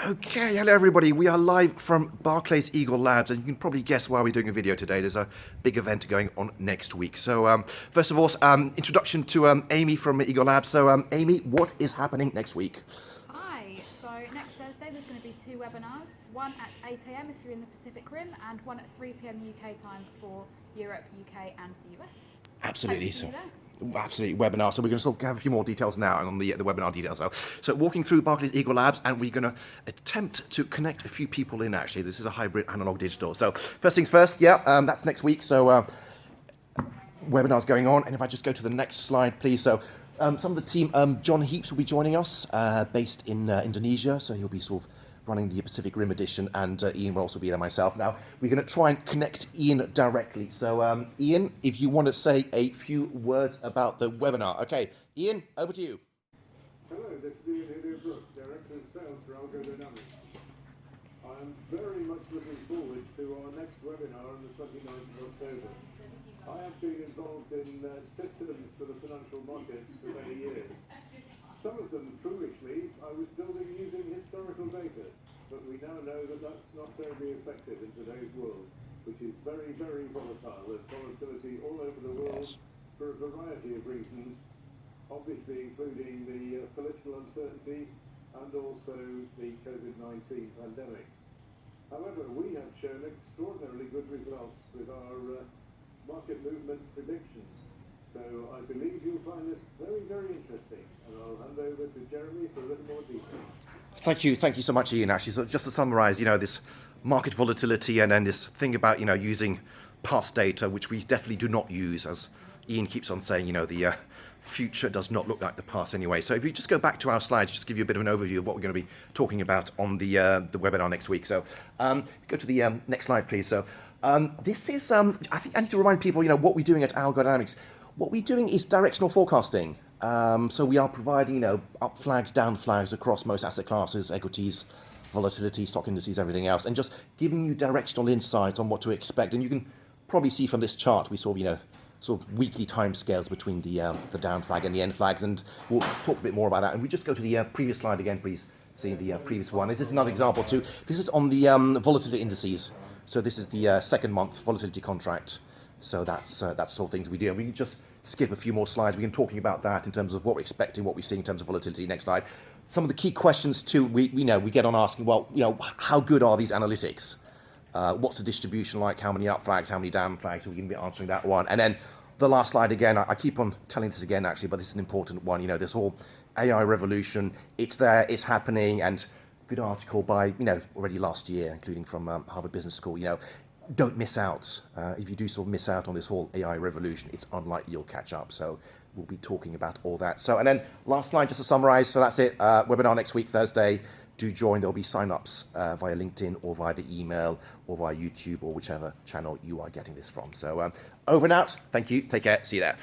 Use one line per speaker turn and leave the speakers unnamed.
Okay, hello everybody. We are live from Barclays Eagle Labs, and you can probably guess why we're doing a video today. There's a big event going on next week. So first of all, introduction to Amy from Eagle Labs. So Amy, what is happening next week?
Hi, so next Thursday there's going to be two webinars, one at 8 AM if you're in the Pacific Rim and one at 3 PM UK time for Europe, UK and the US.
Absolutely.
Hope to see you there.
Absolutely, webinar. So we're going to sort of have a few more details now on the webinar details. So walking through Barclays Eagle Labs, and we're going to attempt to connect a few people in. Actually, this is a hybrid analog digital. So first things first, that's next week. So webinars going on, and if I just go to the next slide, please. So some of the team, John Heaps will be joining us, based in Indonesia. So he'll be sort of running the Pacific Rim edition, and Ian will also be there myself. Now, we're going to try and connect Ian directly. So, Ian, if you want to say a few words about the webinar. Okay, Ian, over to you.
Hello, this is Ian Hillier-Brooks, Director of Sales for AlgoDynamix. I'm very much looking forward to our next webinar on the 29th of October. I have been involved in systems for the financial markets for many years. Some of them, foolishly, I was building using historical data, but we now know that that's not terribly effective in today's world, which is very, very volatile. There's volatility all over the world for a variety of reasons, obviously including the political uncertainty and also the COVID-19 pandemic. However, we have shown extraordinarily good results with our market movement predictions. So I believe you'll find this very, very interesting, and I'll hand over to Jeremy for a little more detail.
Thank you so much, Ian. Actually, so just to summarise, this market volatility, and then this thing about using past data, which we definitely do not use, as Ian keeps on saying. The future does not look like the past anyway. So if you just go back to our slides, just to give you a bit of an overview of what we're going to be talking about on the webinar next week. So go to the next slide, please. So this is, I think I need to remind people, what we're doing at AlgoDynamix. What we're doing is directional forecasting. So we are providing, up flags, down flags across most asset classes, equities, volatility, stock indices, everything else, and just giving you directional insights on what to expect. And you can probably see from this chart, we saw, sort of weekly time scales between the down flag and the end flags, and we'll talk a bit more about that. And we just go to the previous slide again, please. See the previous one. This is another example too. This is on the volatility indices. So this is the second month volatility contract. So that's sort of things we do. And we can just skip a few more slides. We can talking about that in terms of what we're expecting, what we're seeing in terms of volatility. Next slide. Some of the key questions too, we get on asking, well, how good are these analytics? What's the distribution like? How many up flags? How many down flags? So we can be answering that one. And then the last slide again, I keep on telling this again actually, but this is an important one. This whole AI revolution, it's there, it's happening, and good article by, already last year, including from Harvard Business School, don't miss out. If you do sort of miss out on this whole AI revolution, it's unlikely you'll catch up. So we'll be talking about all that. So, and then last slide, just to summarize. So that's it. Webinar next week, Thursday. Do join. There'll be sign-ups via LinkedIn or via the email or via YouTube or whichever channel you are getting this from. So over and out. Thank you. Take care. See you there.